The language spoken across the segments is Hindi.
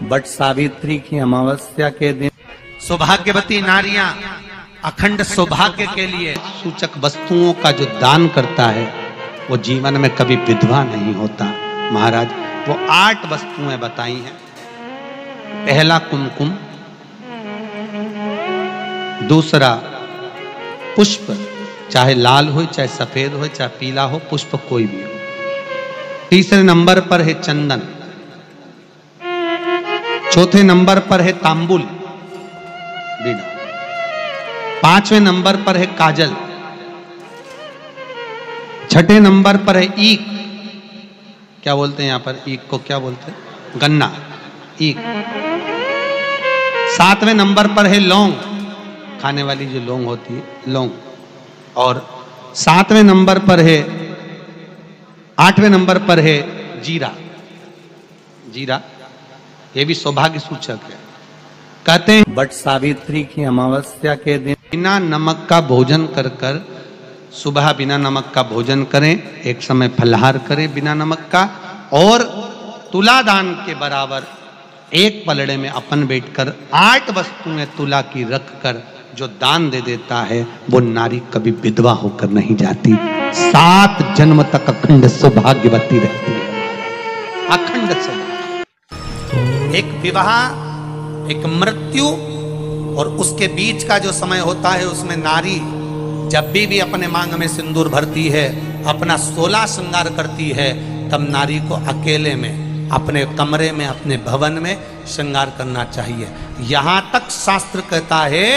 बट सावित्री की अमावस्या के दिन सौभाग्यवती नारियां अखंड सौभाग्य के लिए सूचक वस्तुओं का जो दान करता है वो जीवन में कभी विधवा नहीं होता। महाराज वो 8 वस्तुएं बताई हैं। पहला कुमकुम, दूसरा पुष्प, चाहे लाल हो चाहे सफेद हो चाहे पीला हो, पुष्प कोई भी हो। तीसरे नंबर पर है चंदन, चौथे नंबर पर है तांबुल बीड़ा, 5वें नंबर पर है काजल, 6ठे नंबर पर है ईख, क्या बोलते हैं यहां पर ईख को, क्या बोलते हैं, गन्ना, ईख। 7वें नंबर पर है लौंग, खाने वाली जो लौंग होती है, लौंग। और 7वें नंबर पर है, 8वें नंबर पर है जीरा। जीरा ये भी सौभाग्य सूचक है। कहते हैं बट सावित्री की अमावस्या के दिन बिना नमक का भोजन कर कर, सुबह बिना नमक का भोजन करें, एक समय फलाहार करें बिना नमक का, और तुला दान के बराबर एक पलड़े में अपन बैठकर 8 वस्तुएं तुला की रख कर जो दान दे देता है वो नारी कभी विधवा होकर नहीं जाती, 7 जन्म तक अखंड सौभाग्यवती रहती है। अखंड सौभाग्य। एक विवाह, एक मृत्यु और उसके बीच का जो समय होता है उसमें नारी जब भी अपने मांग में सिंदूर भरती है, अपना 16 श्रृंगार करती है, तब नारी को अकेले में अपने कमरे में, अपने भवन में श्रृंगार करना चाहिए। यहां तक शास्त्र कहता है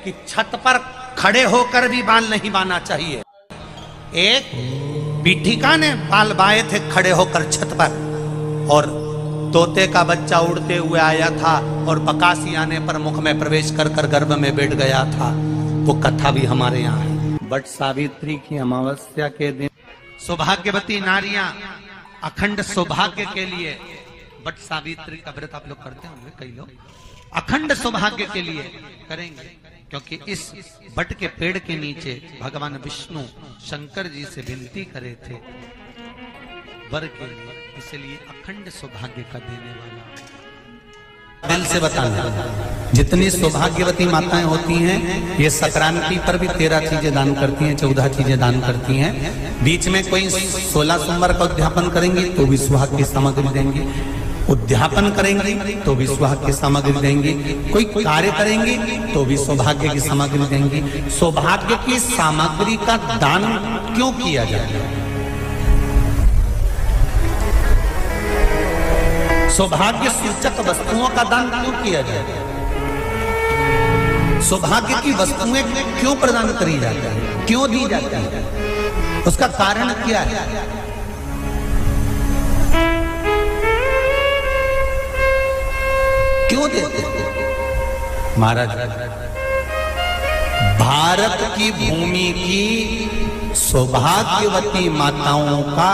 कि छत पर खड़े होकर भी बाल नहीं बांधना चाहिए। एक पीठिका ने बाल बाए थे खड़े होकर छत पर, और तोते का बच्चा उड़ते हुए आया था और बकासी आने पर मुख में प्रवेश कर कर गर्भ में बैठ गया था। वो कथा भी हमारे यहाँ है। बट सावित्री की अमावस्या के दिन सौभाग्यवती नारियां अखंड सौभाग्य के लिए, बट सावित्री का व्रत आप लोग करते होंगे कई लोग, अखंड सौभाग्य के लिए करेंगे, क्योंकि इस बट के पेड़ के नीचे भगवान विष्णु शंकर जी से विनती करे थे वर के लिए, इसलिए अखंड सौभाग्य का देने वाला। दिल से बताना, जितनी सौभाग्यवती माताएं होती हैं ये संक्रांति पर भी 13 चीजें दान करती हैं, 14 चीजें दान करती हैं। बीच में कोई 16 सोमवार का उद्यापन करेंगी तो भी सुहाग की सामग्री देंगी, उद्यापन करेंगी तो भी सुहाग की सामग्री देंगी, कोई कार्य करेंगी तो भी सौभाग्य की सामग्री देंगी। सौभाग्य की सामग्री का दान क्यों किया जाए? सौभाग्य सूचक वस्तुओं का दान क्यों किया जाए? सौभाग्य की वस्तुएं क्यों प्रदान करी जाती है, क्यों दी जाती है? उसका कारण क्या है? क्यों देते हैं? महाराज, भारत की भूमि की सौभाग्यवती माताओं का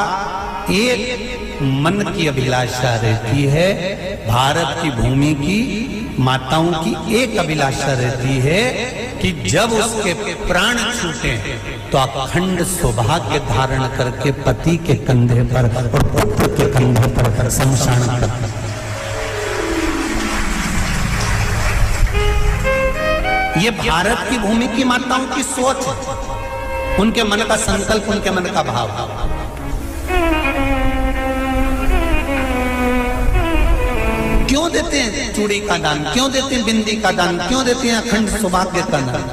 एक मन की अभिलाषा रहती है, भारत की भूमि की माताओं की एक अभिलाषा रहती है कि जब उसके प्राण छूटे तो अखंड सौभाग्य धारण करके पति के कंधे पर और पुत्र के कंधे पर शमशान कर। ये भारत की भूमि की माताओं की सोच है, उनके मन का संकल्प, उनके मन का भाव। क्यों देते हैं चूड़ी का दान, क्यों देते हैं बिंदी का दान, क्यों देते हैं अखंड सौभाग्य का दान?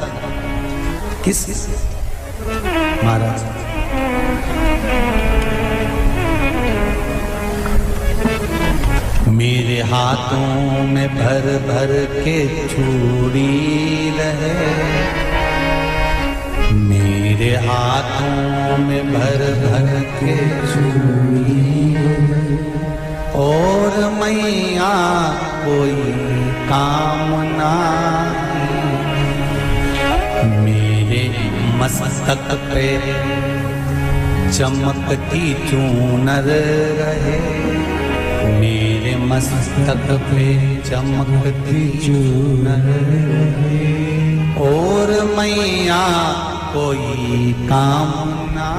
किस महाराज? मेरे हाथों में भर भर के चूड़ी रहे, मेरे हाथों में भर भर के चूड़ी, और मैया कोई कामना मेरे मस्तक पे चमकती चूनर रहे, मेरे मस्तक पे चमकती चूनर रहे, और मैया कोई कामना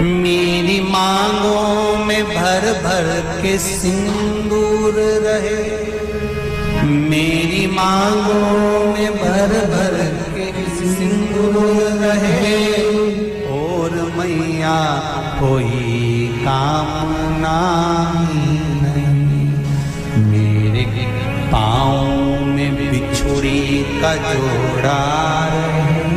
मेरी मांगों में भर भर के सिंदूर रहे, मेरी मांगों में भर भर के सिंदूर रहे, और मैया कोई कामना नहीं, मेरे पाँव में बिछुड़ी का जोड़ा रहे।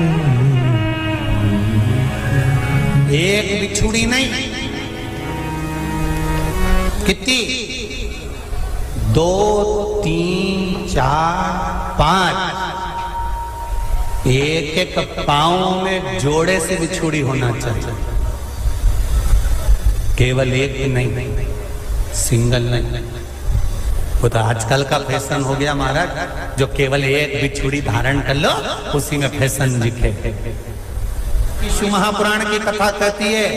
एक बिछुड़ी नहीं, कितनी? 2, 3, 4, 5, एक एक पाँव में जोड़े से बिछुड़ी होना चाहिए, केवल एक नहीं, सिंगल नहीं। वो तो आजकल का फैशन हो गया महाराज, जो केवल एक बिछुड़ी धारण कर लो उसी में फैशन दिखे। शिव महापुराण की कथा कहती है,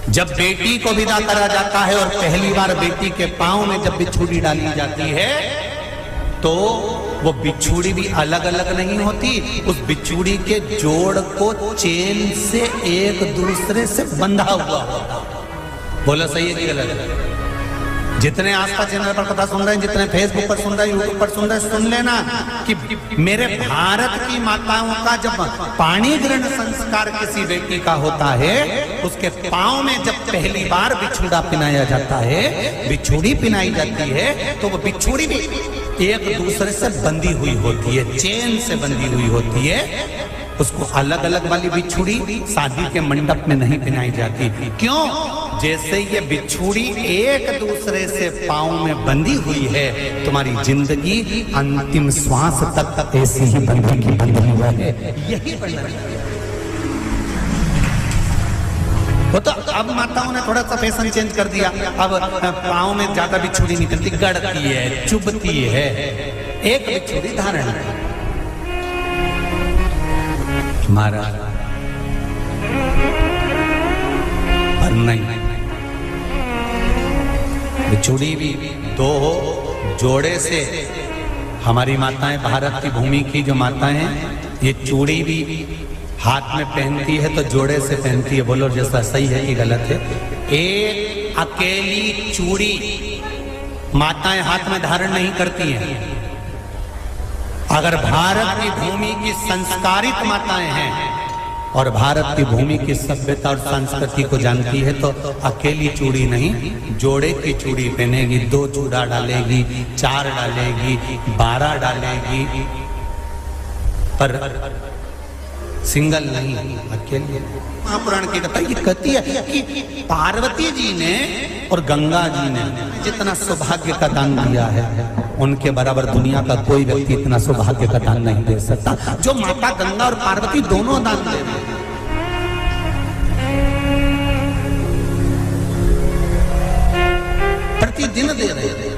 जब बेटी को विदा करा जाता है और पहली बार बेटी के पांव में जब बिछुड़ी डाली जाती है, तो वो बिछुड़ी भी अलग अलग नहीं होती, उस बिछुड़ी के जोड़ को चेन से एक दूसरे से बंधा हुआ होता। बोलो सही है कि गलत है? जितने आस्था चैनल पर कथा सुन रहे हैं, जितने फेसबुक पर सुन रहे हैं, यूट्यूब पर सुन रहे हैं, सुन लेना कि मेरे भारत की माताओं का जब पाणी ग्रहण संस्कार किसी बेटी का होता है, उसके पांव में जब पहली बार बिछुड़ा पिनाया जाता है, बिछुड़ी पिनाई जाती है, तो वो बिछुड़ी भी एक दूसरे से बंधी हुई होती है, चेन से बंधी हुई होती है। उसको अलग अलग वाली बिछुड़ी शादी के मंडप में नहीं पिनाई जाती। क्यों? जैसे ये बिछुड़ी एक दूसरे से पांव में बंधी हुई है, तुम्हारी जिंदगी अंतिम श्वास तक ऐसी ही बंधी हुई है, यही बनना चाहिए। वो तो अब माताओं ने थोड़ा सा फैशन चेंज कर दिया, अब पांव में ज्यादा बिछुड़ी निकलती, गड़ती है, चुभती है, एक बिछुड़ी धारण है। महाराज पर नहीं, बिछुड़ी भी 2 हो, जोड़े से। हमारी माताएं, भारत की भूमि की जो माताएं हैं, ये चूड़ी भी हाथ में पहनती है तो जोड़े से पहनती है। बोलो जैसा सही है कि गलत है? एक अकेली चूड़ी माताएं हाथ में धारण नहीं करती हैं। अगर भारत की भूमि की संस्कारित माताएं हैं और भारत की भूमि की सभ्यता और संस्कृति को जानती है, तो अकेली चूड़ी नहीं, जोड़े की चूड़ी पहनेगी, 2 चूड़ा डालेगी, 4 डालेगी, 12 डालेगी, पर सिंगल नहीं, अकेले। महापुराण की कथा ये कहती है कि पार्वती जी ने और गंगा जी ने जितना सौभाग्य का दान दिया है, उनके बराबर दुनिया का कोई व्यक्ति इतना सौभाग्य का दान नहीं दे सकता, जो माता गंगा और पार्वती दोनों दान दे रहे हैं। प्रतिदिन दे रहे हैं।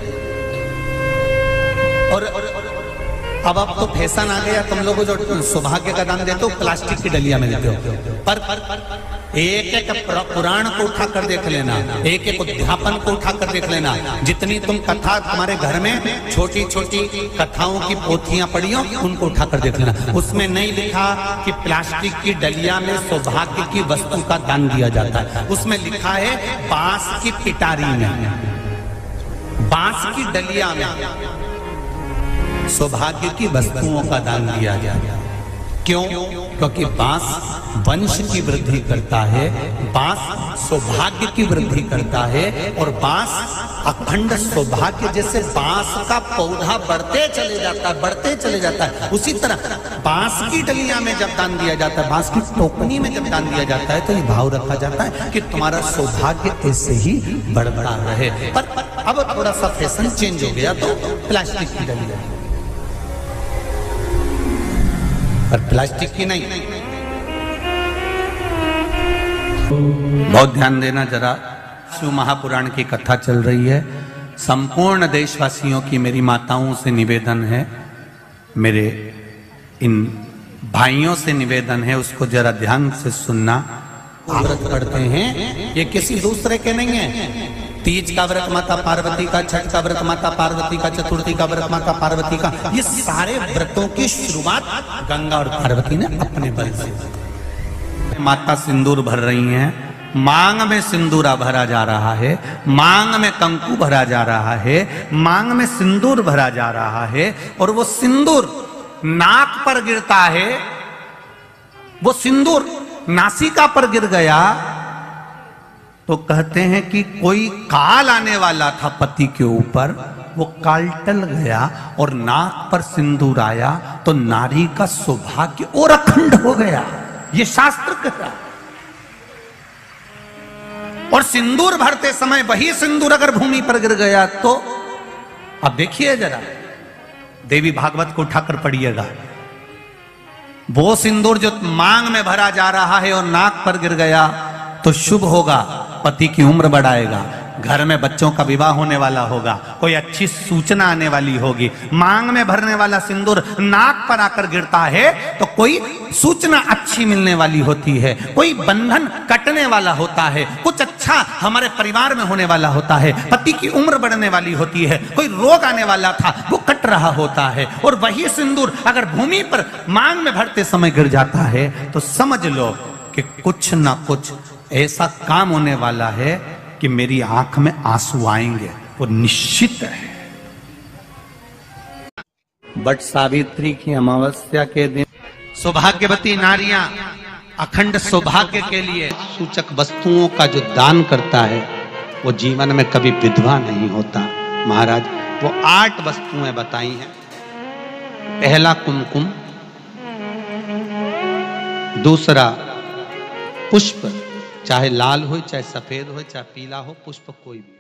और अब तो फैशन आ गया, तुम लोगों जो सौभाग्य का दान देते हो प्लास्टिक की डलिया में देते हो, पर एक एक पुराण को उठा कर देख लेना, एक एक उद्यापन को उठा कर देख लेना। जितनी तुम कथा तुम्हारे घर में छोटी छोटी कथाओं की पोथियां पढ़ी हो, उनको उठा कर देख लेना। उसमें नहीं लिखा कि प्लास्टिक की डलिया में सौभाग्य की वस्तु का दान दिया जाता है। उसमें लिखा है बांस की पिटारी में, बांस की डलिया में सौभाग्य की वस्तुओं का दान दिया जाए। क्यों? क्योंकि बांस वंश की वृद्धि करता है, बांस सौभाग्य की वृद्धि करता है, और बांस अखंड सौभाग्य। जैसे बांस का पौधा बढ़ते चले जाता है, बढ़ते चले जाता है, उसी तरह बांस की डलिया में जब दान दिया जाता है, बांस की टोकनी में जब दान दिया जाता है, तो ये भाव रखा जाता है कि तुम्हारा सौभाग्य ऐसे ही बढ़ता रहे। पर अब थोड़ा सा फैशन चेंज हो गया, तो प्लास्टिक की डलिया, पर प्लास्टिक की नहीं। बहुत ध्यान देना जरा, शिव महापुराण की कथा चल रही है। संपूर्ण देशवासियों की मेरी माताओं से निवेदन है, मेरे इन भाइयों से निवेदन है, उसको जरा ध्यान से सुनना। व्रत पढ़ते हैं, ये किसी दूसरे के नहीं है। तीज का व्रत माता पार्वती का, छठ का व्रत माता पार्वती का, चतुर्थी का व्रत माता पार्वती का, ये सारे व्रतों की शुरुआत गंगा और पार्वती ने अपने बल से। माता सिंदूर भर रही हैं, मांग में सिंदूरा भरा जा रहा है, मांग में कंकु भरा जा रहा है, मांग में सिंदूर भरा जा रहा है, और वो सिंदूर नाक पर गिरता है। वो सिंदूर नासिका पर गिर गया तो कहते हैं कि कोई काल आने वाला था पति के ऊपर, वो काल टल गया और नाक पर सिंदूर आया तो नारी का सौभाग्य और अखंड हो गया। ये शास्त्र कहता है। और सिंदूर भरते समय वही सिंदूर अगर भूमि पर गिर गया तो अब देखिए जरा, देवी भागवत को उठाकर पढ़िएगा। वो सिंदूर जो मांग में भरा जा रहा है और नाक पर गिर गया तो शुभ होगा, पति की उम्र बढ़ाएगा, घर में बच्चों का विवाह होने वाला होगा, कोई अच्छी सूचना आने वाली होगी। मांग में भरने वाला सिंदूर नाक पर आकर गिरता है तो कोई सूचना अच्छी मिलने वाली होती है, कोई बंधन कटने वाला होता है, कुछ अच्छा हमारे परिवार में होने वाला होता है, पति की उम्र बढ़ने वाली होती है, कोई रोग आने वाला था वो कट रहा होता है। और वही सिंदूर अगर भूमि पर मांग में भरते समय गिर जाता है तो समझ लो कि कुछ ना कुछ ऐसा काम होने वाला है कि मेरी आंख में आंसू आएंगे, वो निश्चित है। बट सावित्री की अमावस्या के दिन सौभाग्यवती नारियां अखंड सौभाग्य के लिए सूचक वस्तुओं का जो दान करता है वो जीवन में कभी विधवा नहीं होता। महाराज वो 8 वस्तुएं बताई हैं। पहला कुमकुम, दूसरा पुष्प, चाहे लाल हो चाहे सफेद हो चाहे पीला हो, पुष्प कोई भी।